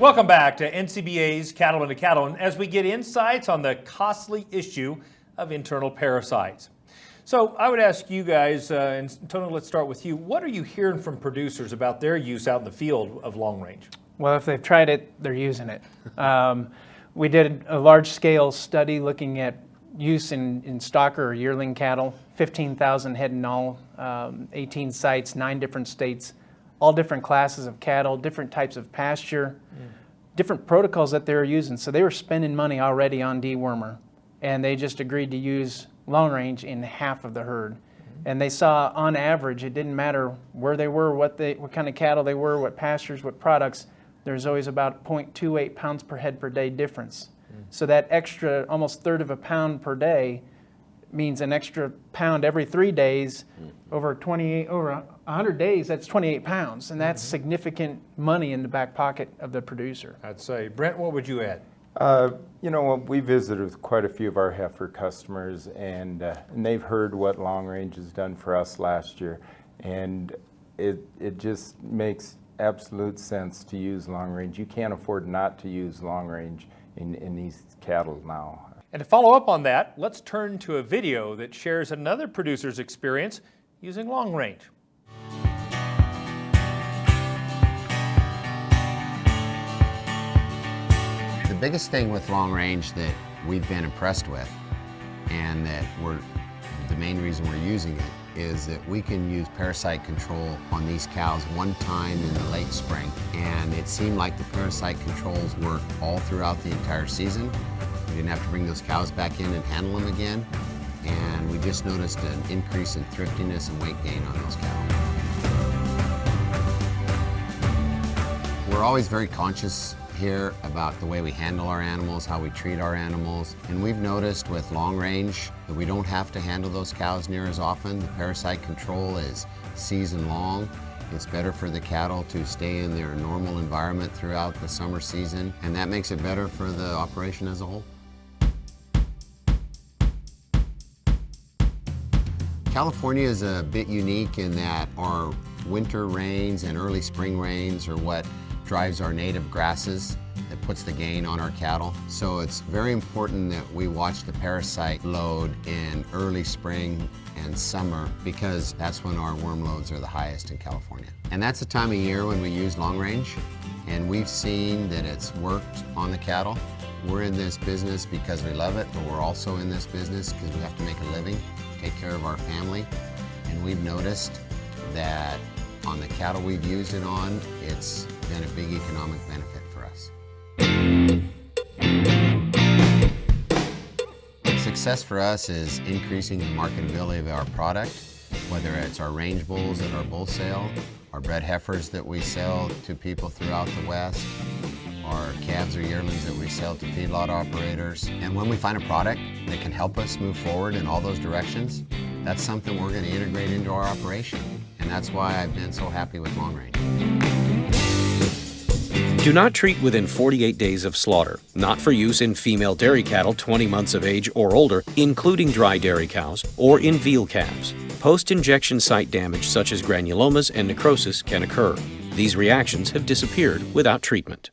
Welcome back to NCBA's Cattlemen to Cattlemen as we get insights on the costly issue of internal parasites. So I would ask you guys, and Tony, let's start with you. What are you hearing from producers about their use out in the field of long range? Well, if they've tried it, they're using it. We did a large-scale study looking at use in stocker or yearling cattle, 15,000 head in all, 18 sites, 9 different states, all different classes of cattle, different types of pasture, different protocols that they were using. So they were spending money already on dewormer, and they just agreed to use long range in half of the herd. And they saw, on average, it didn't matter where they were, what kind of cattle they were, what pastures, what products, there's always about 0.28 pounds per head per day difference. So that extra, almost third of a pound per day, means an extra pound every 3 days. Over 100 days, that's 28 pounds, and that's significant money in the back pocket of the producer. I'd say. Brent, what would you add? You know, we visited with quite a few of our heifer customers, and they've heard what Long Range has done for us last year, and it just makes absolute sense to use Long Range. You can't afford not to use Long Range in these cattle now. And to follow up on that, let's turn to a video that shares another producer's experience using long range. The biggest thing with long range that we've been impressed with, and that the main reason we're using it, is that we can use parasite control on these cows one time in the late spring. And it seemed like the parasite controls worked all throughout the entire season. We didn't have to bring those cows back in and handle them again. And we just noticed an increase in thriftiness and weight gain on those cattle. We're always very conscious here about the way we handle our animals, how we treat our animals. And we've noticed with long range that we don't have to handle those cows near as often. The parasite control is season long. It's better for the cattle to stay in their normal environment throughout the summer season, and that makes it better for the operation as a whole. California is a bit unique in that our winter rains and early spring rains are what drives our native grasses that puts the gain on our cattle. So it's very important that we watch the parasite load in early spring and summer, because that's when our worm loads are the highest in California. And that's the time of year when we use long range, and we've seen that it's worked on the cattle. We're in this business because we love it, but we're also in this business because we have to make a living, take care of our family, and we've noticed that on the cattle we've used it on, it's been a big economic benefit for us. Success for us is increasing the marketability of our product, whether it's our range bulls at our bull sale, our bred heifers that we sell to people throughout the West, our calves or yearlings that we sell to feedlot operators. And when we find a product that can help us move forward in all those directions, that's something we're going to integrate into our operation. And that's why I've been so happy with long range. Do not treat within 48 days of slaughter, not for use in female dairy cattle 20 months of age or older, including dry dairy cows, or in veal calves. Post-injection site damage such as granulomas and necrosis can occur. These reactions have disappeared without treatment.